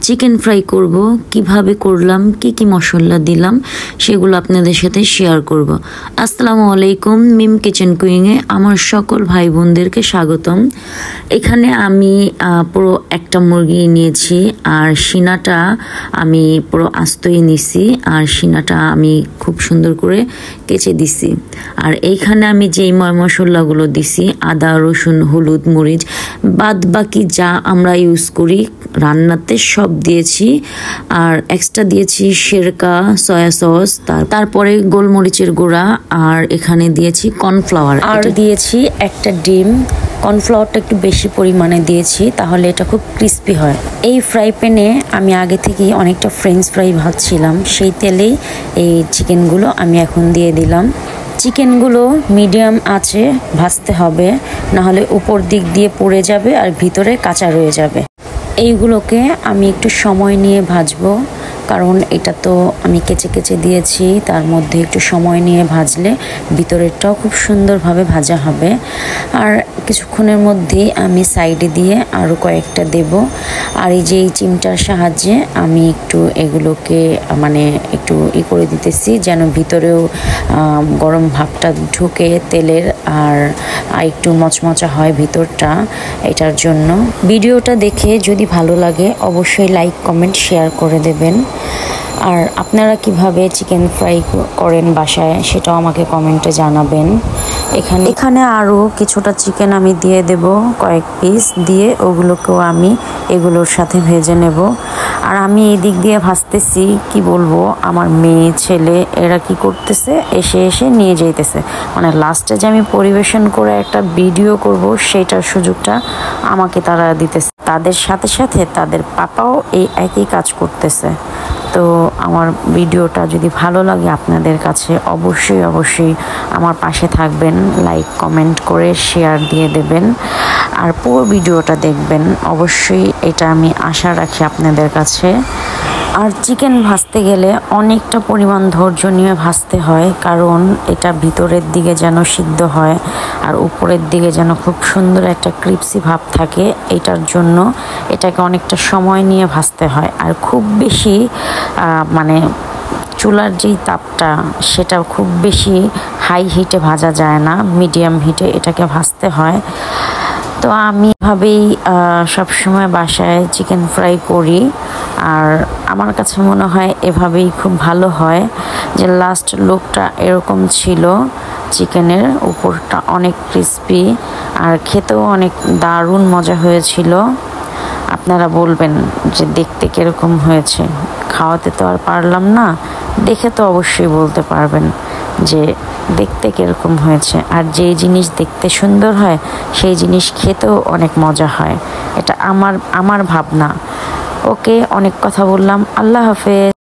Chicken fry করব, কিভাবে করলাম, কি মশলা দিলাম সেগুলো আপনাদের সাথে শেয়ার করব। আসসালামু আলাইকুম, মিম কিচেন কুইংয়ে আমার সকল ভাই বোনদেরকে স্বাগতম। এখানে আমি পুরো একটা মুরগি নিয়েছি আর সিনাটা আমি পুরো আস্তই নিছি আর সিনাটা আমি খুব সুন্দর করে কেচে দিছি। আর এইখানে আমি যেই মশলাগুলো দিছি আদা, রসুন, হলুদ, মরিচ, বাদ বাকি যা আমরা ইউজ করি রান্নাতে সব দিয়েছি। আর এক্সট্রা দিয়েছি সিরকা, সয়া সস, তারপরে গোলমরিচের গুঁড়া, আর এখানে দিয়েছি কর্নফ্লাওয়ার, আর দিয়েছি একটা ডিম। কর্নফ্লাওয়ারটা একটু বেশি পরিমাণে দিয়েছি, তাহলে এটা খুব ক্রিস্পি হয়। এই ফ্রাই প্যানে আমি আগে থেকেই অনেকটা ফ্রেঞ্চ ফ্রাই ভাজছিলাম, সেই তেলেই এই চিকেনগুলো আমি এখন দিয়ে দিলাম। চিকেনগুলো মিডিয়াম আঁচে ভাজতে হবে, নাহলে উপর দিক দিয়ে পুড়ে যাবে আর ভিতরে কাঁচা রয়ে যাবে। এইগুলোকে আমি একটু সময় নিয়ে ভাজবো, কারণ এটা তো আমি কেচে দিয়েছি, তার মধ্যে একটু সময় নিয়ে ভাজলে ভিতরেরটাও খুব সুন্দরভাবে ভাজা হবে। আর কিছুক্ষণের মধ্যেই আমি সাইডে দিয়ে আরও কয়েকটা দেব। আর এই যে এই চিমটার সাহায্যে আমি একটু এগুলোকে একটু করে দিতেছি, যেন ভিতরেও গরম ভাবটা ঢুকে তেলের, আর একটু মচমচা হয় ভিতরটা। এটার জন্য ভিডিওটা দেখে যদি ভালো লাগে অবশ্যই লাইক, কমেন্ট, শেয়ার করে দেবেন। আর আপনারা কিভাবে চিকেন ফ্রাই করেন বাসায় সেটাও আমাকে কমেন্টে জানাবেন। এখানে আরও কিছুটা চিকেন আমি দিয়ে দেব, কয়েক পিস দিয়ে ওগুলোকেও আমি এগুলোর সাথে ভেজে নেব। আর আমি এই দিক দিয়ে ভাজতেছি, কি বলবো, আমার মেয়ে ছেলে এরা কি করতেছে, এসে নিয়ে যাইতেছে। লাস্টে যে আমি পরিবেশন করে একটা ভিডিও করব সেটার সুযোগটা আমাকে তারা দিতেছে। তাদের সাথে সাথে তাদের পাপাও এই একই কাজ করতেছে। তো আমার ভিডিওটা যদি ভালো লাগে আপনাদের কাছে অবশ্যই আমার পাশে থাকবেন, লাইক, কমেন্ট করে শেয়ার দিয়ে দেবেন, আর পুরো ভিডিওটা দেখবেন। অবশ্যই এটা আমি আশা রাখি আপনাদের কাছে। আর চিকেন ভাজতে গেলে অনেকটা পরিমাণ ধৈর্য নিয়ে ভাজতে হয়, কারণ এটা ভিতরের দিকে যেন সিদ্ধ হয় আর উপরের দিকে যেন খুব সুন্দর একটা ক্রিপসি ভাব থাকে। এটার জন্য এটাকে অনেকটা সময় নিয়ে ভাজতে হয়। আর খুব বেশি চুলার যেই তাপটা সেটা খুব বেশি হাই হিটে ভাজা যায় না, মিডিয়াম হিটে এটাকে ভাজতে হয়। তো আমি এভাবেই সবসময় বাসায় চিকেন ফ্রাই করি, আর আমার কাছে মনে হয় এভাবেই খুব ভালো হয়। যে লাস্ট লুকটা এরকম ছিল, চিকেনের উপরটা অনেক ক্রিস্পি আর খেতেও অনেক দারুণ মজা হয়েছিল। আপনারা বলবেন যে দেখতে কিরকম হয়েছে, খাওয়াতে তো আর পারলাম না, দেখে তো অবশ্যই বলতে পারবেন যে দেখতে কিরকম হয়েছে। আর যেই জিনিস দেখতে সুন্দর হয় সেই জিনিস খেতেও অনেক মজা হয়, এটা আমার ভাবনা। ওকে, অনেক কথা বললাম, আল্লাহ হাফেজ।